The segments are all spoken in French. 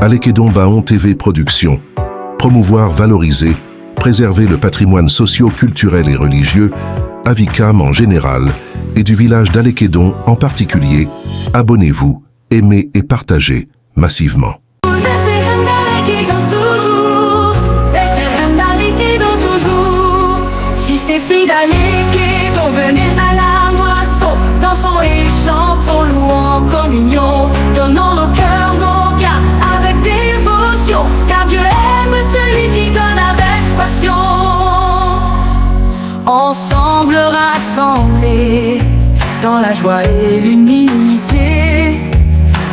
Alekedon Baon TV Productions. Promouvoir, valoriser, préserver le patrimoine socio-culturel et religieux, Avikam en général, et du village d'Alekedon en particulier. Abonnez-vous, aimez et partagez massivement. Fils et filles d'Alekedon, venez à la moisson, dansons et chantons, louons en communion, donnons nos cœurs, nos biens avec dévotion, car Dieu aime celui qui donne avec passion. Ensemble rassemblés dans la joie et l'unité,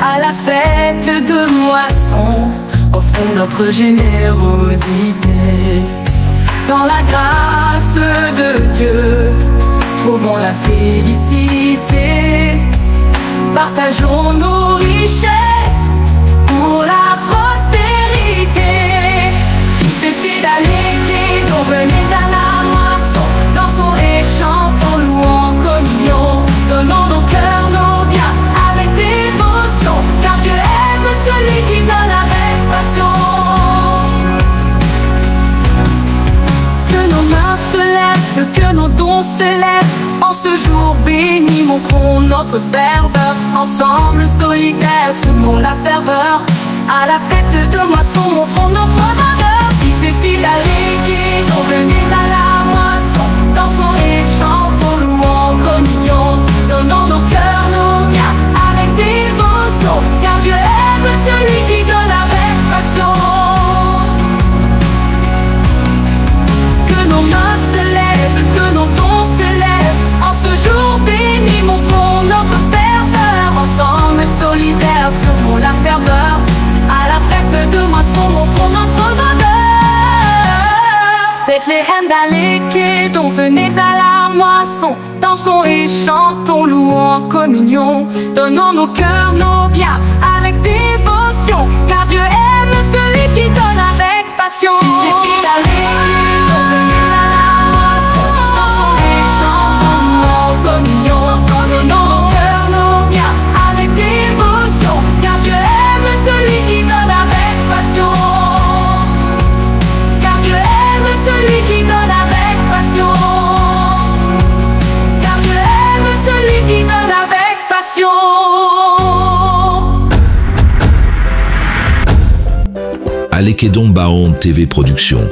à la fête de moisson, offrons notre générosité. Dans la grâce de Dieu, trouvons la félicité. Partageons nos richesses pour la prospérité. Fils et filles d'Alekedon, venez à la moisson, dansons et chantons, louons en communion, donnons nos cœurs, nos biens avec dévotion, car Dieu aime celui qui donne avec passion. Que nos dons se lèvent en ce jour béni, montrons notre ferveur. Ensemble solidaires, semons la ferveur. À la fête de moisson, montrons notre valeur. Fils et filles d'Alekedon, venez à la moisson, dansons et chantons, louons en communion, donnons nos cœurs, nos biens avec dévotion, car Dieu aime celui qui donne avec passion. Que nos mains se lèvent, que nos dons se lèvent en ce jour béni, montrons notre ferveur. Ensemble solidaires, semons la ferveur. À la fête de moisson, montrons notre valeur. Bethléem d'Alekedon, venez à la moisson, dansons et chantons, louons en communion, donnons nos cœurs, nos biens avec dévotion, car Dieu aime celui qui donne avec passion. Fils et filles d'Alekedon, venez à la moisson, dansons et chantons, louons en communion, donnons nos cœurs, nos biens avec dévotion, car Dieu aime celui qui donne avec passion. Car Dieu aime celui qui donne avec passion. Car Dieu aime celui qui donne avec passion. Alekedon Baon TV Productions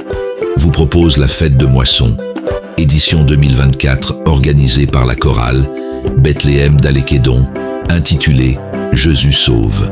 vous propose la fête de moisson, édition 2024 organisée par la chorale Bethléem d'Alekedon, intitulée Jésus sauve.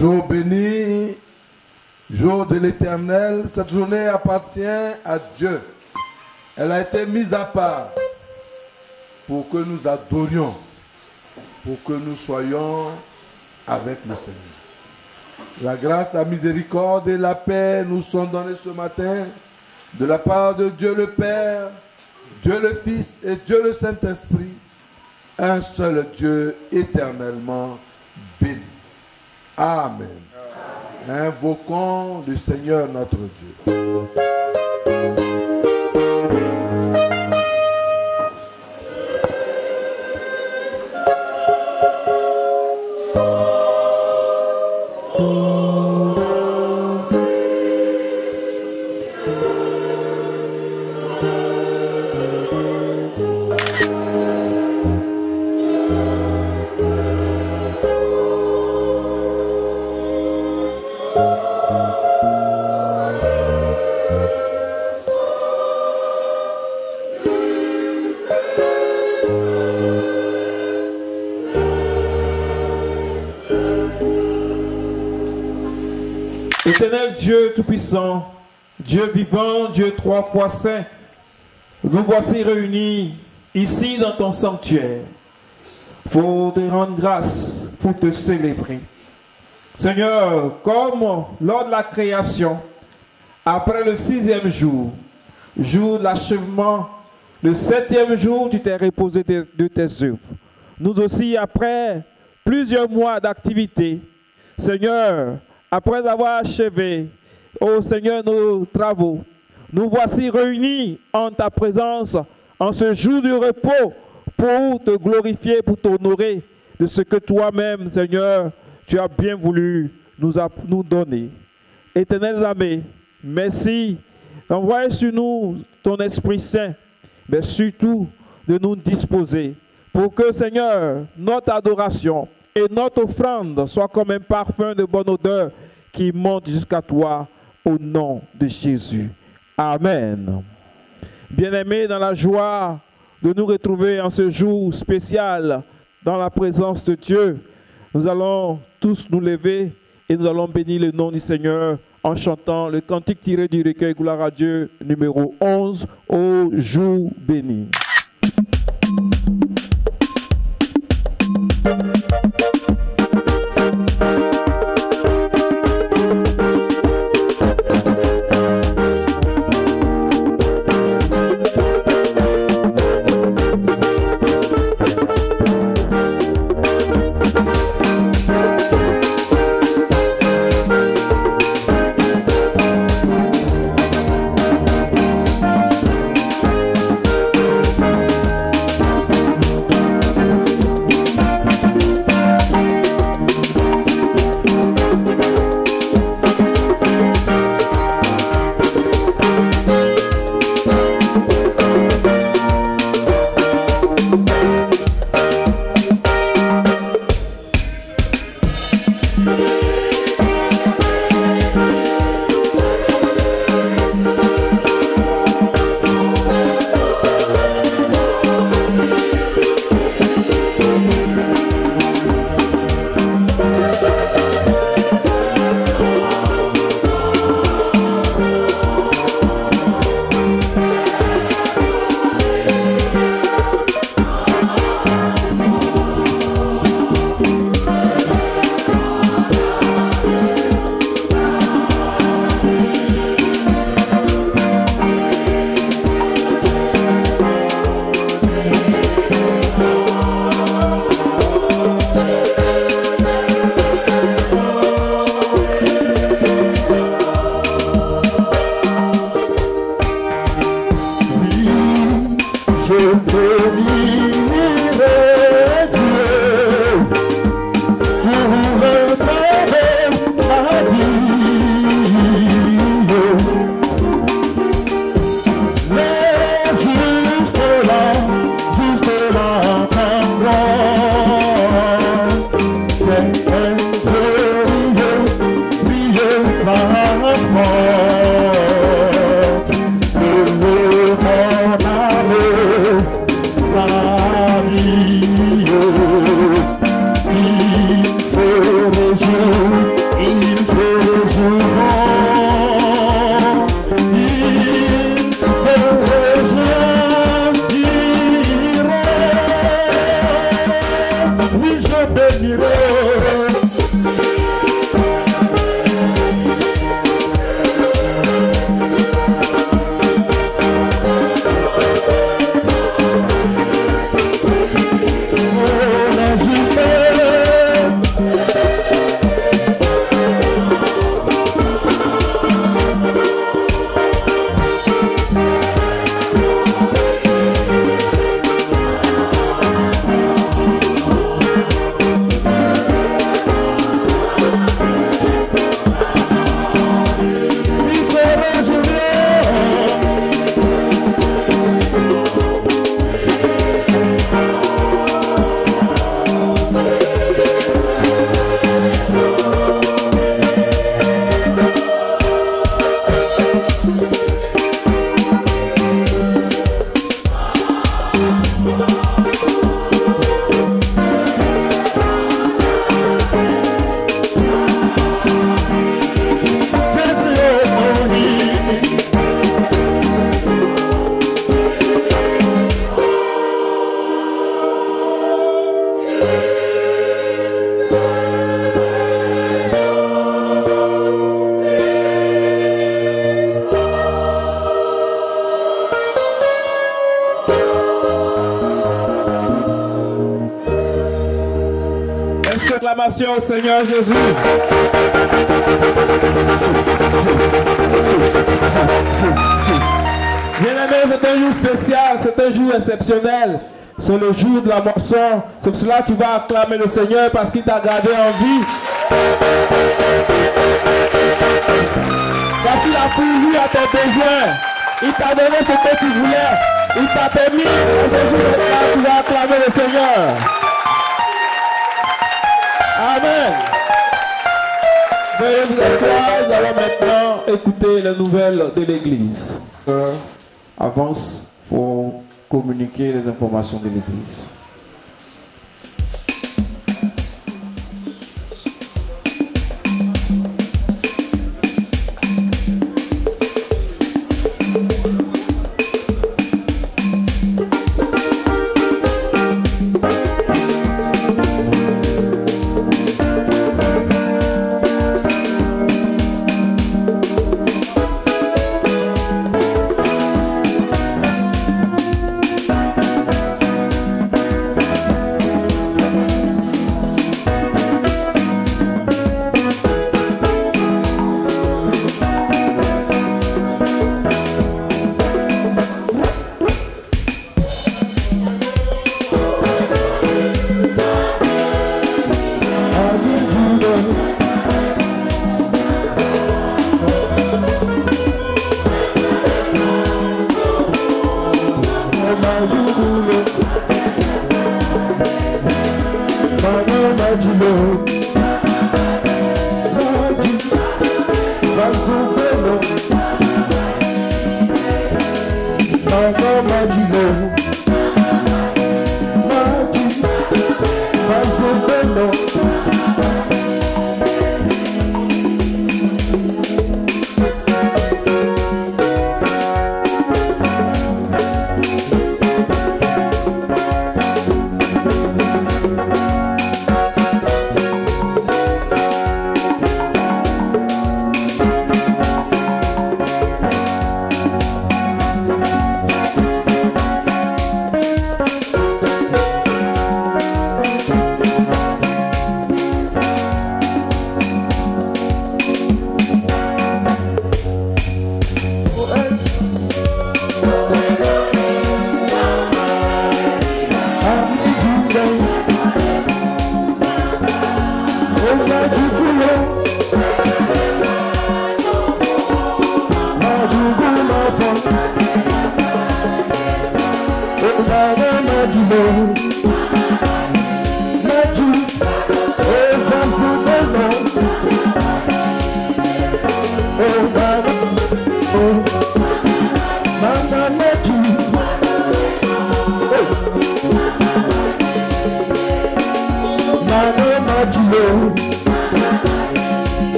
Jour béni, jour de l'Éternel, cette journée appartient à Dieu. Elle a été mise à part pour que nous adorions, pour que nous soyons avec le Seigneur. La grâce, la miséricorde et la paix nous sont données ce matin de la part de Dieu le Père, Dieu le Fils et Dieu le Saint-Esprit, un seul Dieu éternellement béni. Amen. Invoquons le Seigneur notre Dieu. Éternel Dieu Tout-Puissant, Dieu vivant, Dieu trois fois saint, nous voici réunis ici dans ton sanctuaire pour te rendre grâce, pour te célébrer. Seigneur, comme lors de la création, après le 6e jour, jour de l'achèvement, le 7e jour, tu t'es reposé de tes œuvres. Nous aussi, après plusieurs mois d'activité, Seigneur, après avoir achevé, ô Seigneur, nos travaux, nous voici réunis en ta présence en ce jour de repos pour te glorifier, pour t'honorer de ce que toi-même, Seigneur, tu as bien voulu nous donner. Éternel aimé, merci d'envoyer sur nous ton Esprit Saint, mais surtout de nous disposer pour que, Seigneur, notre adoration et notre offrande soit comme un parfum de bonne odeur qui monte jusqu'à toi au nom de Jésus. Amen. Bien-aimés, dans la joie de nous retrouver en ce jour spécial dans la présence de Dieu, nous allons tous nous lever et nous allons bénir le nom du Seigneur en chantant le cantique tiré du recueil Gloire à Dieu numéro 11, Ô jour béni. bénira. Acclamation au Seigneur Jésus. Bien-aimés, c'est un jour spécial, c'est un jour exceptionnel. C'est le jour de la moisson. C'est pour cela que tu vas acclamer le Seigneur parce qu'il t'a gardé en vie. Parce qu'il a pourvu à tes besoins. Il t'a donné ce que tu voulais. Il t'a permis. Et ce jour-là, tu vas acclamer le Seigneur. Amen. Veuillez vous asseoir, nous allons maintenant écouter les nouvelles de l'Église. Avance pour communiquer les informations de l'Église.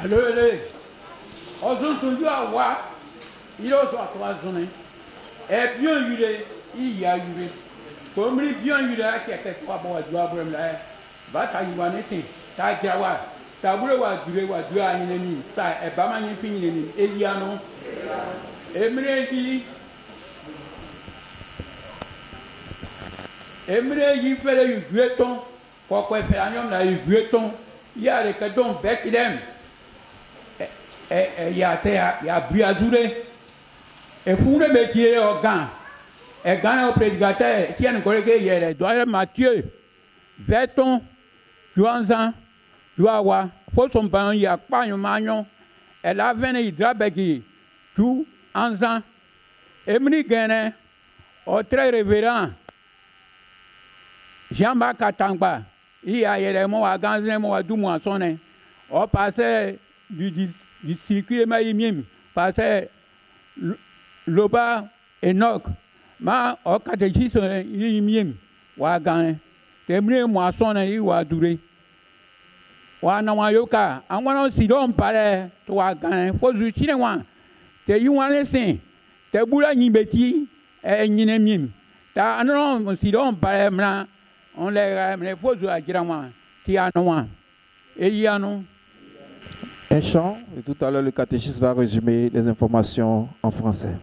Allô, aujourd'hui, à voir, il a 3 journées. Et bien, il y a eu. Comme il bien eu là, qui a fait 3 mois de droit, va t'aller, t'as gawa, t'as voulu voir du à l'ennemi, ça est pas mal fini, et il y a non. Emre yi fait le gueton, pourquoi faire un homme là, le gueton, il y a les cadons bec idem. Il y a Briazoulé. Et pour le métier au gant, et gant au prédicateur, qui a un collègue hier, doit Mathieu, Verton, Joanzan, Joawa, faut son bain, il y a pas un magnon, et la veine hydrabegi, tout, Anzan, Emily Guénin, au très révérend, Jean-Marc Atangba, il y a les mots à Ganzin, mots à Doumoissonne, au passé du circuit de Maïmim, passé Loba Enoch, ma au catéchisme, il y a Wagan, Temble Moisson et Waduré. Wanawayoka, and one of Sidon Pare to Wagan, for the Chinawan, the you want to say, the Bula Nibeti, and Yinemim, the unknown Sidon Pare, on les faux à Giraman, Tiano, Eliano. Un chant, et tout à l'heure le catéchisme va résumer les informations en français.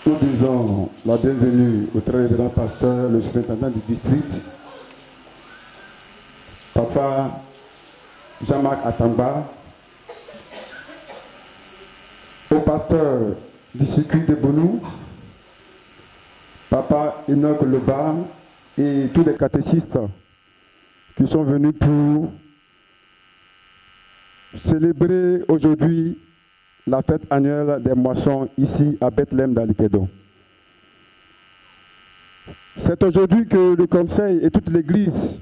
Nous disons la bienvenue au très révérend pasteur, le surintendant du district, Papa Jean-Marc Atangba, au pasteur du circuit de Bonou, Papa Enoch Loba et tous les catéchistes qui sont venus pour célébrer aujourd'hui la fête annuelle des moissons ici à Bethléem d'Alekedon. C'est aujourd'hui que le conseil et toute l'église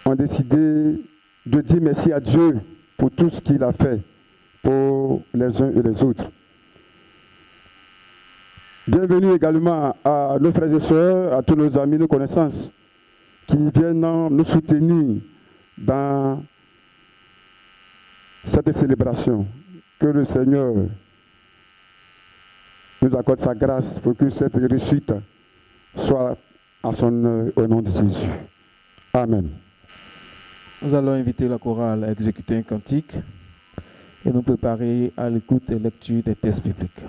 ont décidé de dire merci à Dieu pour tout ce qu'il a fait pour les uns et les autres. Bienvenue également à nos frères et sœurs, à tous nos amis, nos connaissances qui viennent nous soutenir dans cette célébration. Que le Seigneur nous accorde sa grâce pour que cette réussite soit à son œuvre au nom de Jésus. Amen. Nous allons inviter la chorale à exécuter un cantique et nous préparer à l'écoute et lecture des textes bibliques.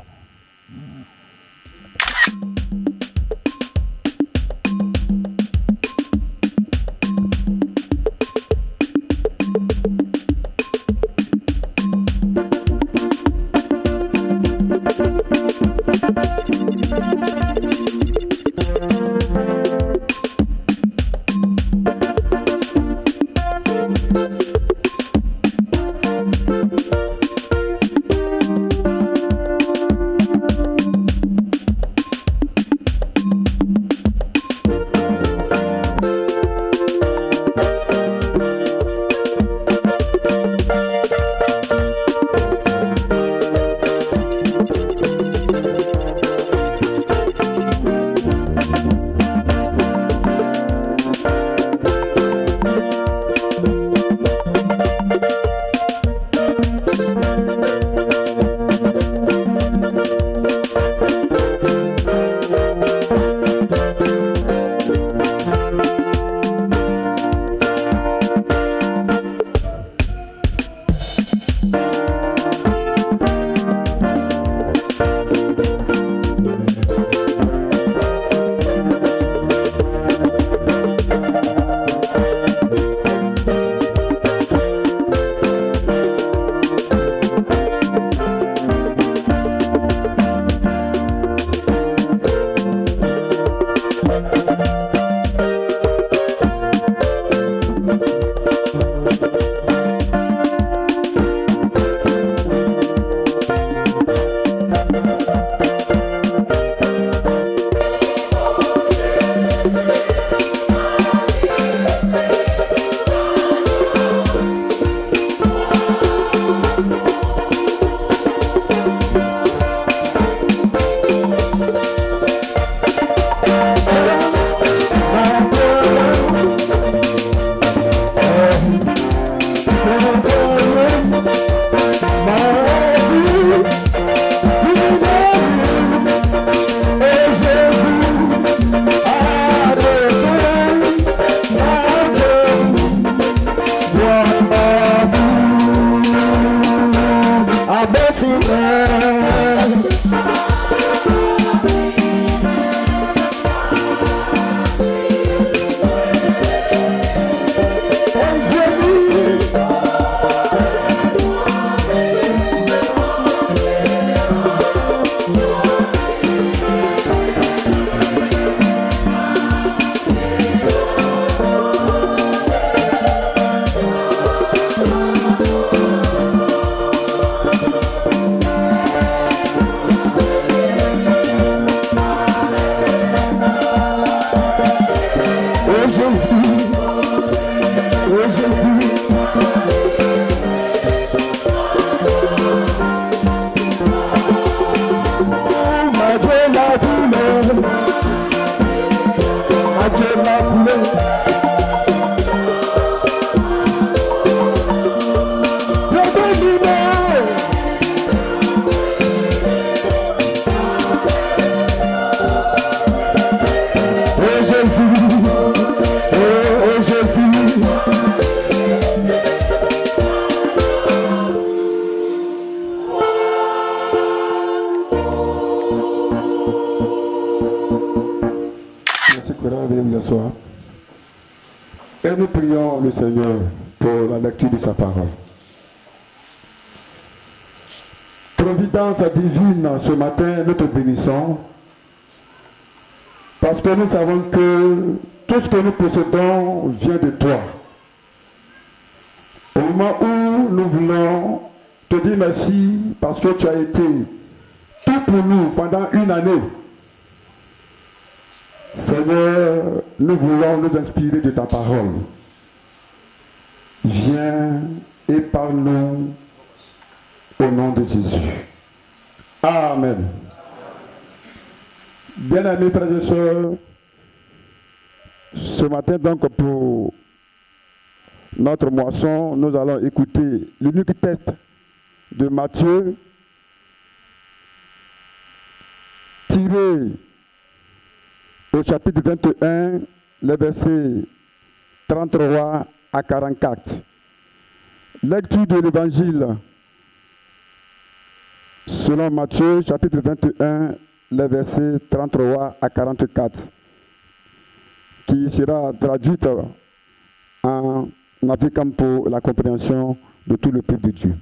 Et nous prions le Seigneur pour la lecture de sa parole. Providence divine, ce matin, nous te bénissons parce que nous savons que tout ce que nous possédons vient de toi. Au moment où nous voulons te dire merci parce que tu as été tout pour nous pendant une année. Seigneur, nous voulons nous inspirer de ta parole. Viens et parle-nous au nom de Jésus. Amen. Bien-aimés frères et sœurs, ce matin donc pour notre moisson, nous allons écouter l'unique texte de Matthieu tiré au chapitre 21, les versets 33 à 44. Lecture de l'évangile selon Matthieu, chapitre 21, les versets 33 à 44, qui sera traduite en africain pour la compréhension de tout le peuple de Dieu.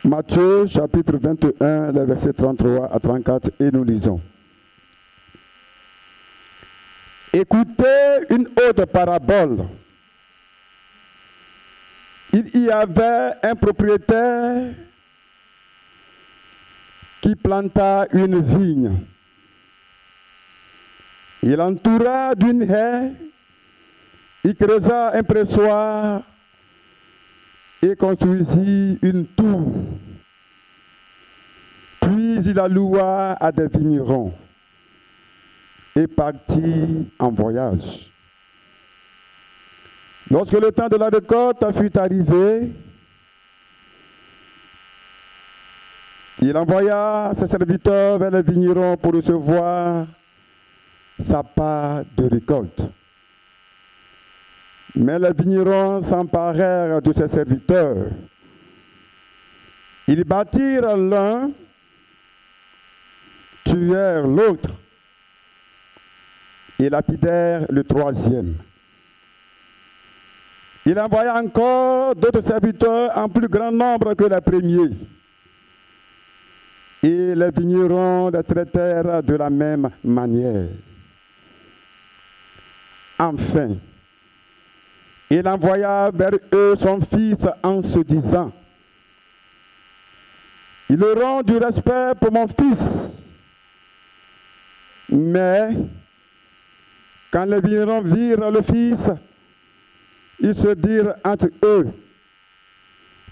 Matthieu chapitre 21, les versets 33 à 34, et nous lisons. Écoutez une autre parabole. Il y avait un propriétaire qui planta une vigne. Il entoura d'une haie, il creusa un pressoir et construisit une tour. Puis il la loua à des vignerons et partit en voyage. Lorsque le temps de la récolte fut arrivé, il envoya ses serviteurs vers les vignerons pour recevoir sa part de récolte. Mais les vignerons s'emparèrent de ses serviteurs. Ils battirent l'un, tuèrent l'autre et lapidèrent le troisième. Il envoya encore d'autres serviteurs en plus grand nombre que les premiers. Et les vignerons les traitèrent de la même manière. Enfin, il envoya vers eux son fils en se disant: ils auront du respect pour mon fils. Mais quand les vignerons virent le fils, ils se dirent entre eux: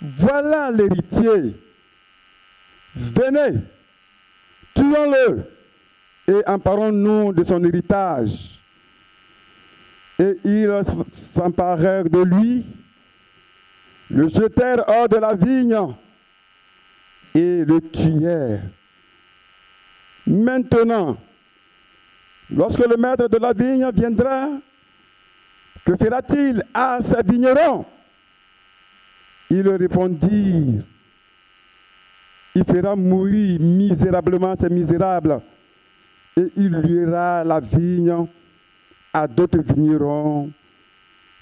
voilà l'héritier. Venez, tuons-le et emparons-nous de son héritage. Et ils s'emparèrent de lui, le jetèrent hors de la vigne et le tuèrent. Maintenant, lorsque le maître de la vigne viendra, que fera-t-il à ses vignerons? Ils leur répondirent, il fera mourir misérablement ces misérables, et il liera la vigne à d'autres vignerons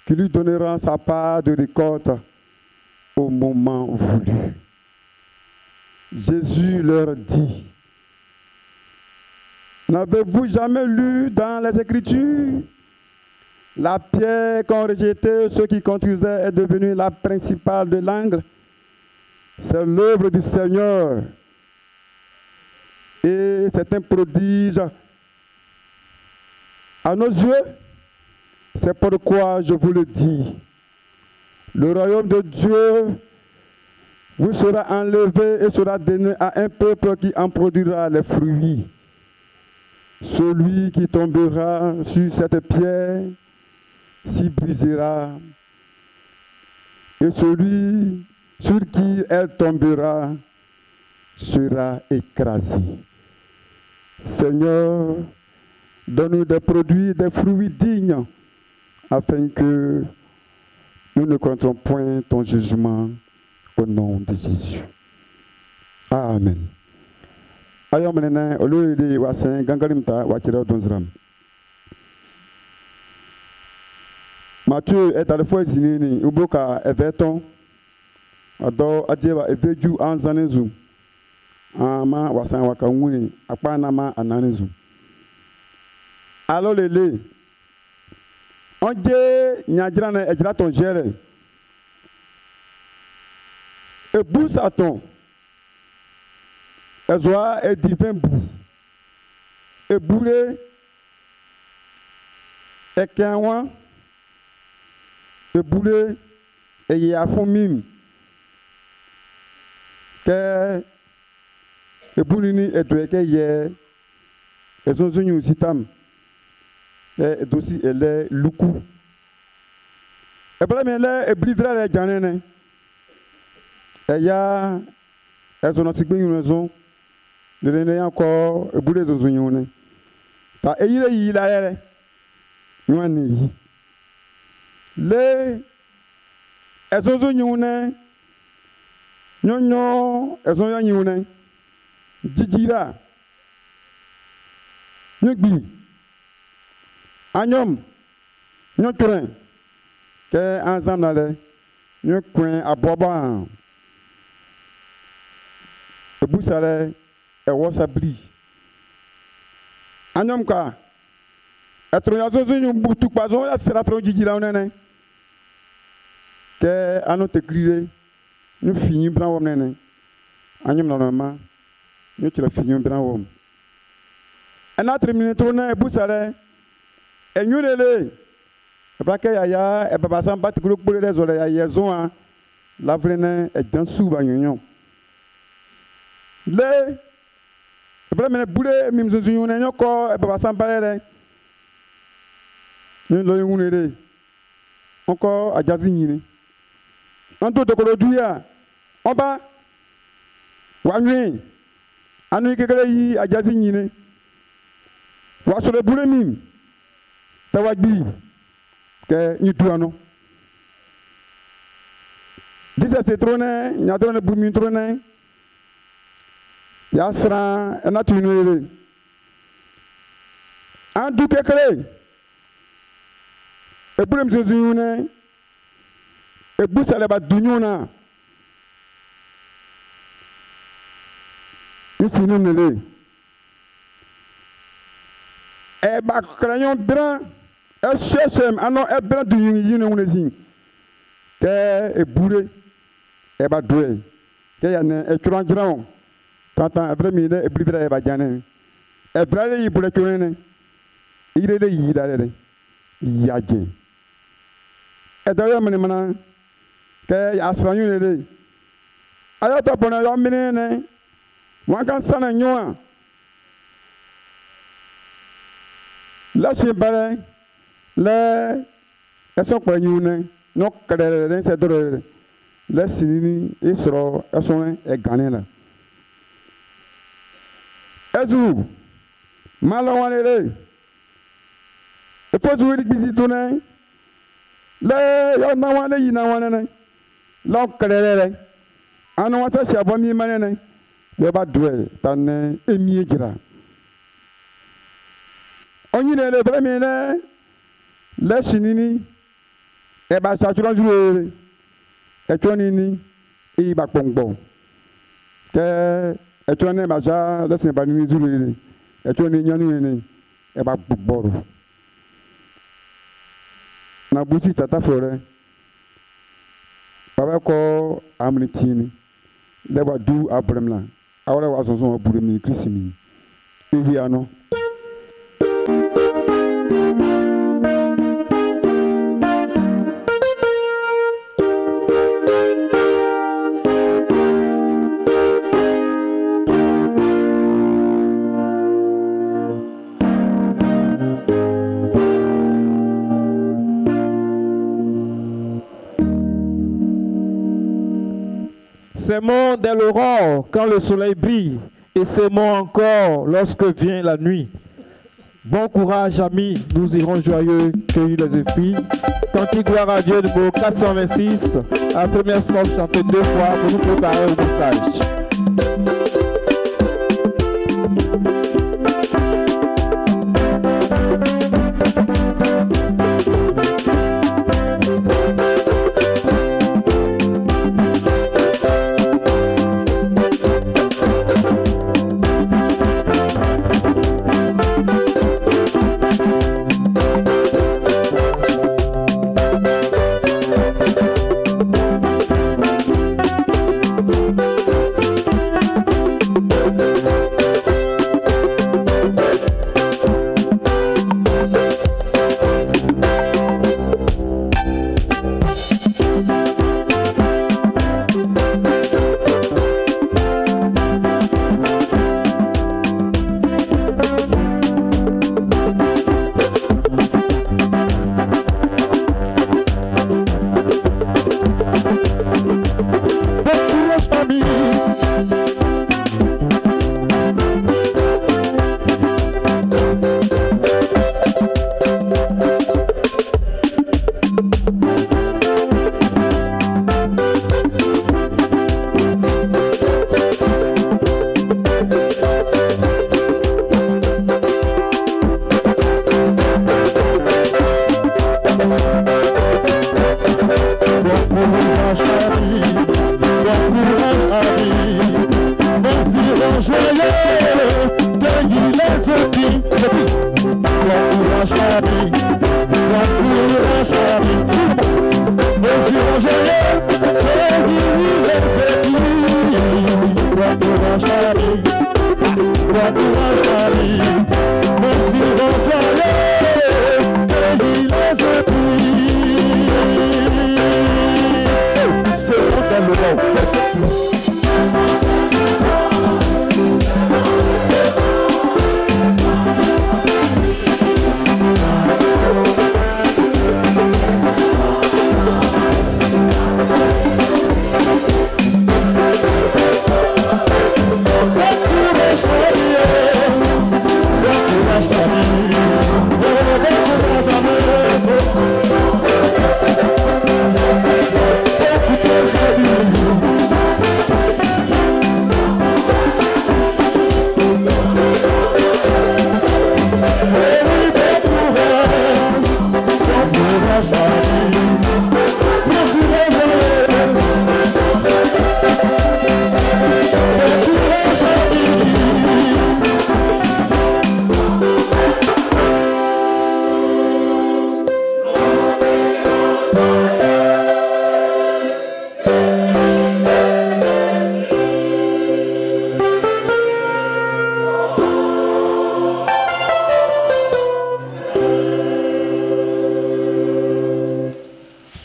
qui lui donneront sa part de récolte au moment voulu. Jésus leur dit, n'avez-vous jamais lu dans les Écritures? La pierre qu'ont rejetée ceux qui construisaient est devenue la principale de l'angle. C'est l'œuvre du Seigneur. Et c'est un prodige à nos yeux. C'est pourquoi je vous le dis. Le royaume de Dieu vous sera enlevé et sera donné à un peuple qui en produira les fruits. Celui qui tombera sur cette pierre s'y brisera, et celui sur qui elle tombera sera écrasé. Seigneur, donne-nous des produits, des fruits dignes, afin que nous ne comptons point ton jugement au nom de Jésus. Amen. Ayom nene olu di wasen gangalimta wakira donzram. Matthieu est à la fois zinini uboka everton ado adjeba eveju anzanezu ama wasan wakanguni akpana ma ananezu. Alors lele onje nyajrana ejra ton gere e bousaton ezoa e divin bou e boule e kenwa e boule e yafumim ke e boulini e doeke ye e zonzunyu sitam e dosi ele luku e problème ele e blivra le janene e ya e zono sigbenyun zon le ne encore e boule zonzunyu ne ta e yire yi la yere nwani yi le e zonzunyu ne nyonyo e zonzunyu ne jijira nyugbi anyom nyotren ke anzamnale nyokwen aboba e busale e wasabli anyom ka etronya zozunyu butu pazo la fera fro jijira onene ke anote grire ñu fini bran wom nene anyom normalement ñu ci la fini bran wom ana terminer tourner e busale e nyulele e brake yaya e baba san bat groupe pour les oles ya yezon la vrene e dan suba nyonyo le e brame boule mimzunyu ne nyoko e baba san balele ñu lo yunere encore ajazi nyini anto to ko duya oba wanyi anu kekele yi ajazi nyini wa so le boule mim tawagbi ke nyituano disa se trone nya trone bumi trone ya sra na tunure andu kekele e bulem zuzune e busale ba dunyuna isinu nele e ba crayon bran e chechem ano e bran du yinu unezin ke e bouré e ba doué ke ya ne e turanjran tanta e bremi ne e blivra e ba jane e brale yi bouré turene ire le yi dale yaje e do yamene mana ke ya asranyu ne ayo to bona yo menene wan kan sana nyoa la chimbare le eso panyune no kere le se dore le sinini isro eso e ganela ezu malawanele e pozu ri bizitune le yo na wane yi na wane ne l'encléré. En on sait si à bon mi-mané, le bas doué, t'en es émigré. On y est le premier, le chinini, et bah ça tu vas jouer, et tu en es et bah bon. Que et tu en es maja, le c'est pas nuit jouer, et tu en es nyanu et bah boro. Na bouti tata forêt. Baba ko amnitini. Leba du abremla. Awara wa zonzon aburemi krisimi. Ewi ano. C'est mon dès l'aurore, quand le soleil brille, et c'est mon encore lorsque vient la nuit. Bon courage, amis, nous irons joyeux cueillir les épis. Cantique gloire à Dieu, numéro 426, la première strophe chantée 2 fois pour nous préparer au message.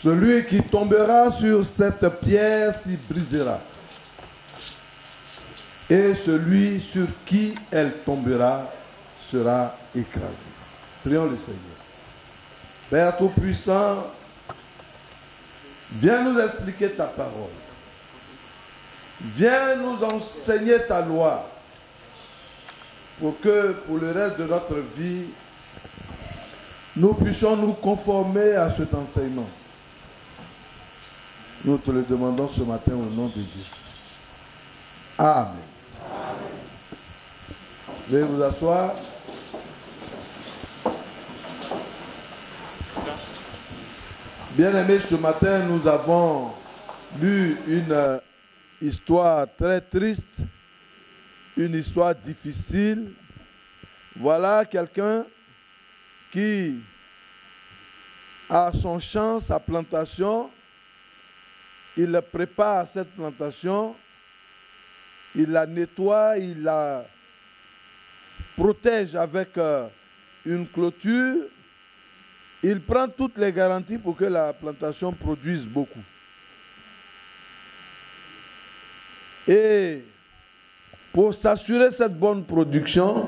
Celui qui tombera sur cette pierre s'y brisera. Et celui sur qui elle tombera sera écrasé. Prions le Seigneur. Père Tout-Puissant, viens nous expliquer ta parole. Viens nous enseigner ta loi pour que pour le reste de notre vie, nous puissions nous conformer à cet enseignement. Nous te le demandons ce matin au nom de Dieu. Amen. Veuillez vous asseoir. Bien-aimés, ce matin, nous avons lu une histoire très triste, une histoire difficile. Voilà quelqu'un qui a son champ, sa plantation. Il prépare cette plantation, il la nettoie, il la protège avec une clôture. Il prend toutes les garanties pour que la plantation produise beaucoup. Et pour s'assurer cette bonne production,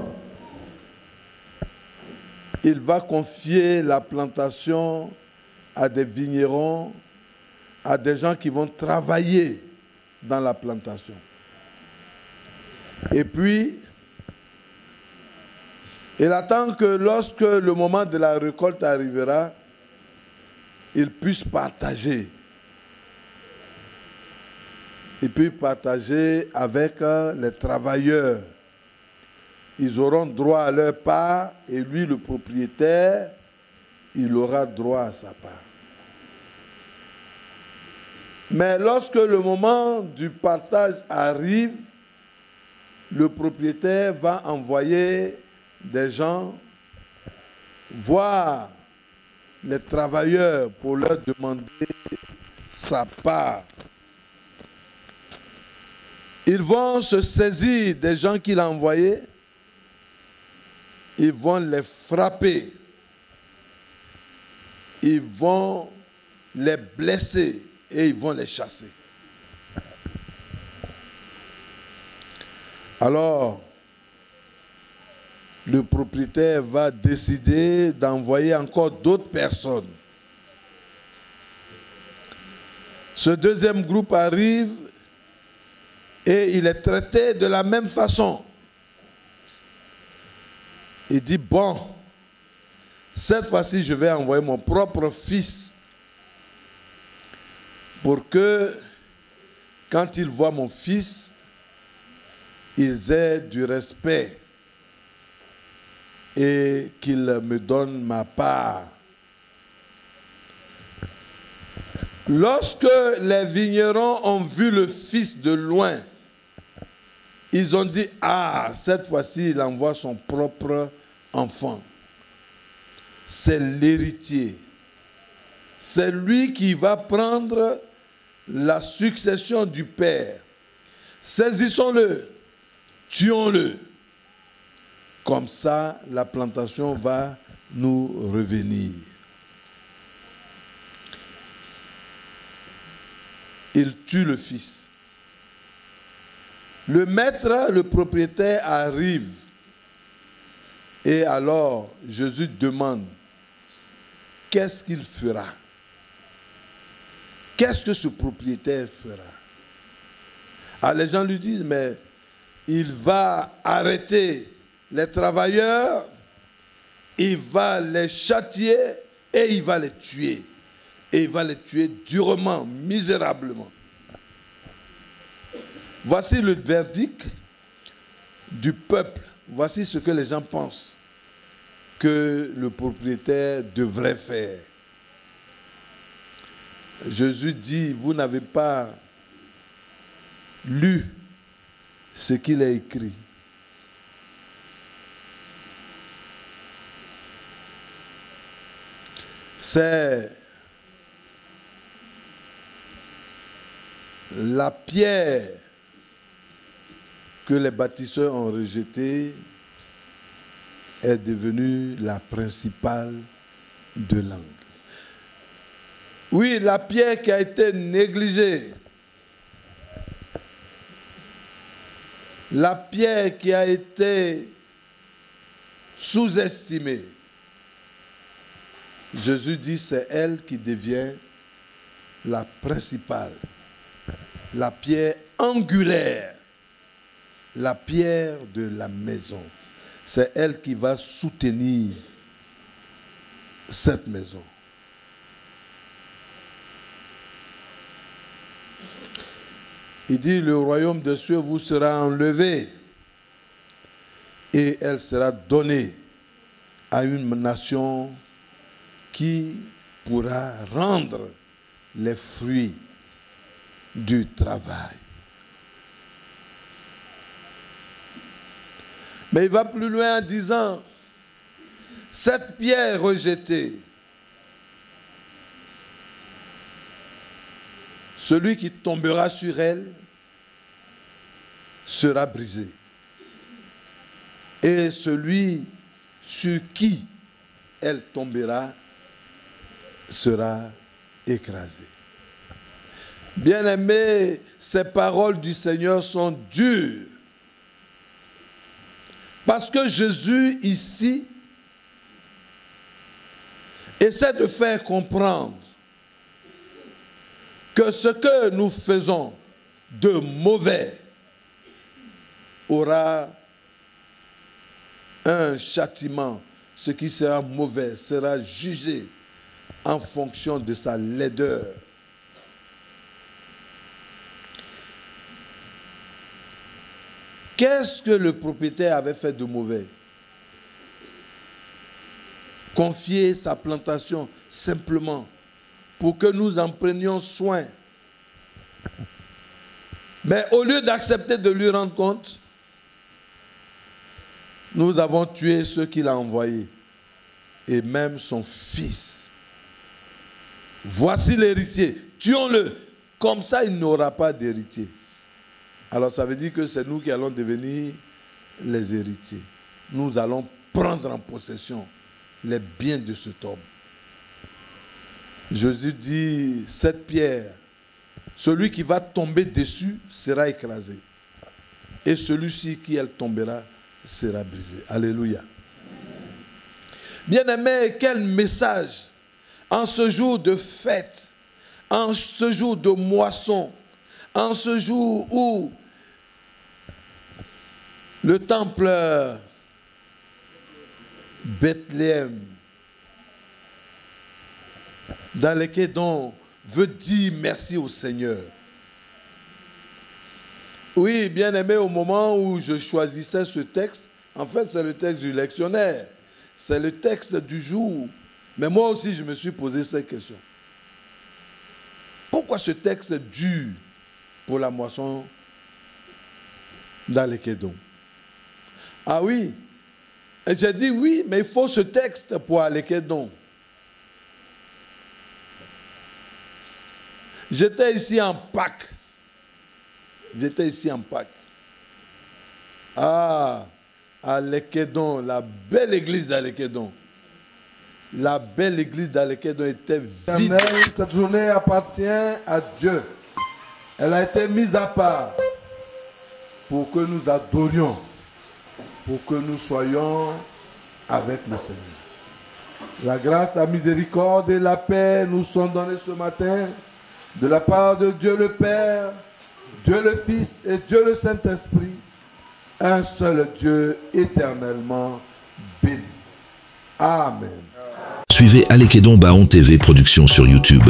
il va confier la plantation à des vignerons, à des gens qui vont travailler dans la plantation. Et puis, il attend que lorsque le moment de la récolte arrivera, ils puissent partager. Ils puissent partager avec les travailleurs. Ils auront droit à leur part et lui, le propriétaire, il aura droit à sa part. Mais lorsque le moment du partage arrive, le propriétaire va envoyer des gens voir les travailleurs pour leur demander sa part. Ils vont se saisir des gens qu'il a envoyés, ils vont les frapper, ils vont les blesser et ils vont les chasser. Alors, le propriétaire va décider d'envoyer encore d'autres personnes. Ce deuxième groupe arrive et il est traité de la même façon. Il dit, bon, cette fois-ci, je vais envoyer mon propre fils pour que, quand ils voient mon fils, ils aient du respect et qu'il me donne ma part. Lorsque les vignerons ont vu le fils de loin, ils ont dit, ah, cette fois-ci, il envoie son propre enfant. C'est l'héritier. C'est lui qui va prendre la succession du père. Saisissons-le, tuons-le. Comme ça, la plantation va nous revenir. Il tue le fils. Le maître, le propriétaire arrive. Et alors, Jésus demande, qu'est-ce qu'il fera? Qu'est-ce que ce propriétaire fera? Alors les gens lui disent, mais il va arrêter les travailleurs, il va les châtier et il va les tuer. Et il va les tuer durement, misérablement. Voici le verdict du peuple. Voici ce que les gens pensent que le propriétaire devrait faire. Jésus dit, vous n'avez pas lu ce qu'il a écrit. C'est la pierre que les bâtisseurs ont rejetée est devenue la principale de l'angle. Oui, la pierre qui a été négligée, la pierre qui a été sous-estimée, Jésus dit c'est elle qui devient la principale, la pierre angulaire, la pierre de la maison. C'est elle qui va soutenir cette maison. Il dit, le royaume des cieux vous sera enlevé et elle sera donnée à une nation qui pourra rendre les fruits du travail. Mais il va plus loin en disant, cette pierre rejetée, celui qui tombera sur elle sera brisé. Et celui sur qui elle tombera sera écrasé. Bien-aimés, ces paroles du Seigneur sont dures. Parce que Jésus, ici, essaie de faire comprendre que ce que nous faisons de mauvais aura un châtiment. Ce qui sera mauvais sera jugé en fonction de sa laideur. Qu'est-ce que le propriétaire avait fait de mauvais? Confier sa plantation simplement pour que nous en prenions soin. Mais au lieu d'accepter de lui rendre compte, nous avons tué ceux qu'il a envoyés et même son fils. Voici l'héritier, tuons-le, comme ça il n'aura pas d'héritier. Alors ça veut dire que c'est nous qui allons devenir les héritiers. Nous allons prendre en possession les biens de cet homme. Jésus dit, cette pierre, celui qui va tomber dessus sera écrasé. Et celui-ci qui elle tombera sera brisé. Alléluia. Bien-aimés, quel message en ce jour de fête, en ce jour de moisson, en ce jour où le temple Bethléem, dans lequel on veut dire merci au Seigneur. Oui, bien aimé, au moment où je choisissais ce texte, en fait c'est le texte du lectionnaire, c'est le texte du jour. Mais moi aussi je me suis posé cette question. Pourquoi ce texte dure pour la moisson dans les Kédons? Ah oui, et j'ai dit oui, mais il faut ce texte pour aller Kédon. J'étais ici en Pâques. J'étais ici en Pâques. Ah, à Lékédon, la belle église d'Alékédon. La belle église d'Alékédon était vide. Cette journée appartient à Dieu. Elle a été mise à part pour que nous adorions, pour que nous soyons avec le Seigneur. La grâce, la miséricorde et la paix nous sont données ce matin de la part de Dieu le Père, Dieu le Fils et Dieu le Saint-Esprit, un seul Dieu éternellement béni. Amen. Suivez Alékédon Baon TV Production sur YouTube,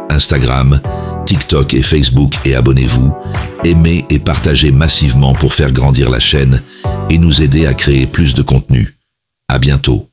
Instagram, TikTok et Facebook et abonnez-vous. Aimez et partagez massivement pour faire grandir la chaîne et nous aider à créer plus de contenu. À bientôt.